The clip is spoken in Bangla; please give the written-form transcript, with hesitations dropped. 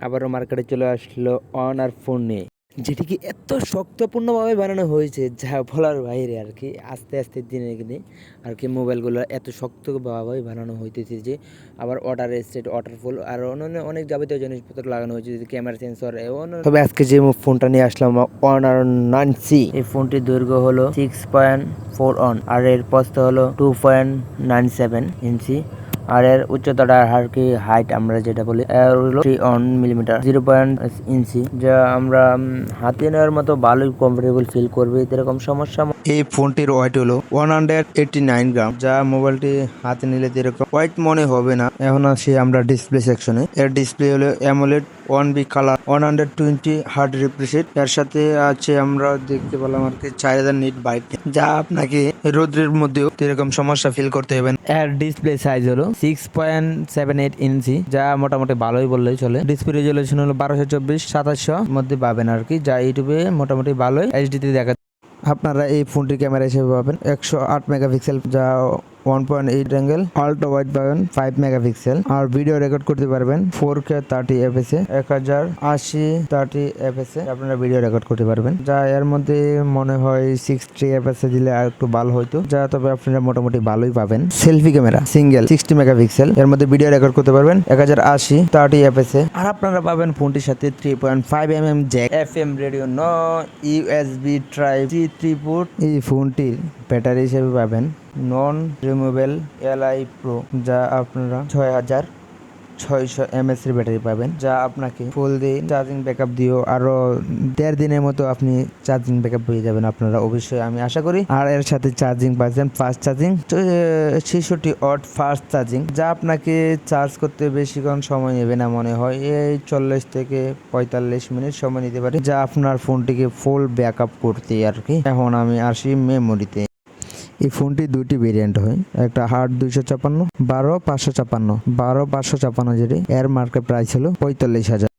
আবারও মার্কেটে চলে আসলো অনার ফোন নিয়ে, যেটিকে এত শক্তপূর্ণভাবে বানানো হয়েছে যা বলার বাইরে আর কি। আস্তে আস্তে দিনে দিনে আর কি মোবাইলগুলো এত শক্তভাবে বানানো হইতেছে যে আবার ওয়াটার স্টেট ওয়াটারফুল আর অন্যান্য অনেক যাবতীয় জিনিসপত্র লাগানো হয়েছে, যদি ক্যামেরা সেন্সর। তবে আজকে যে ফোনটা নিয়ে আসলাম অনার 9C, এই ফোনটির দৈর্ঘ্য হলো 6.4 আর এর প্রস্থ হলো 2.97 ইঞ্চি। আর এর উচ্চতাটা আর কি হাইট আমরা যেটা বলি হলো 3 মিলিমিটার 0.ইঞ্চি, যা আমরা হাতে নেওয়ার মতো ভালোই কমফোর্টেবল ফিল করবে, এরকম সমস্যা। এই ফোনটির ওয়েট হলো 189 গ্রাম, যা মোবাইলটি হাতে নিলে যেরকম ওয়েট মনে হবে না। এখন আসি আমরা ডিসপ্লে সেকশনে। এর ডিসপ্লে হলো AMOLED 1B colour 120 heart refresh. এর সাথে আছে আমরা দেখতে পেলাম আর কি 4000 নিট ব্রাইটনেস, যা আপনাকে রোদ্রের মধ্যেও এরকম সমস্যা ফিল করতে হবে না। এর ডিসপ্লে সাইজ হলো 6.78 ইঞ্চি, যা মোটামুটি ভালোই বললেই চলে। ডিসপ্লে রেজলিউশন হলো 1224x2700 মধ্যে পাবেন আর কি, যা ইউটিউবে মোটামুটি ভালোই এইচডিতে দেখা। আপনারা এই ফোনটির ক্যামেরা হিসেবে পাবেন 108 মেগাপিক্সেল, যা 1.8 অ্যাঙ্গেল। আল্ট্রা ওয়াইড পাবেন 5 মেগাপিক্সেল। আর ভিডিও রেকর্ড করতে পারবেন 4K 30 fps এ 1080 30 fps এ আপনারা ভিডিও রেকর্ড করতে পারবেন, যা এর মধ্যে মনে হয় 60 fps এ দিলে আর একটু ভালো হইতো, যা তবে আপনারা মোটামুটি ভালোই পাবেন। সেলফি ক্যামেরা সিঙ্গেল 60 মেগাপিক্সেল, এর মধ্যে ভিডিও রেকর্ড করতে পারবেন 1080 30 fps এ। আর আপনারা পাবেন ফোনটির সাথে 3.5mm jack, FM radio, no USB type, C3 port. এই ফোনটির ব্যাটারি হিসেবে পাবেন নন রিমুভেবল Li Pro, যা আপনারা 6600 mAh এর ব্যাটারি পাবেন, যা আপনাকে ফুল দিয়ে চার্জিং ব্যাকআপ দিয়েও আরো 1.5 দিনের মতো আপনি চার্জিং ব্যাকআপ পেয়ে যাবেন আপনারা, অবশ্যই আমি আশা করি। আর এর সাথে চার্জিং পাচ্ছেন fast charging 66 watt fast charging, যা আপনাকে চার্জ করতে বেশিক্ষণ সময় নেবে না, মনে হয় এই 40 থেকে 45 মিনিট সময় নিতে পারে, যা আপনার ফোনটিকে ফুল ব্যাকআপ করতে আর কি। এখন আমি আসি মেমোরিতে। এই ফোনটি দুইটি ভেরিয়েন্ট হয়, একটা হার্ড 256, 12 556। 12 556 যেটি এর মার্কেট প্রাইস হলো 45,000।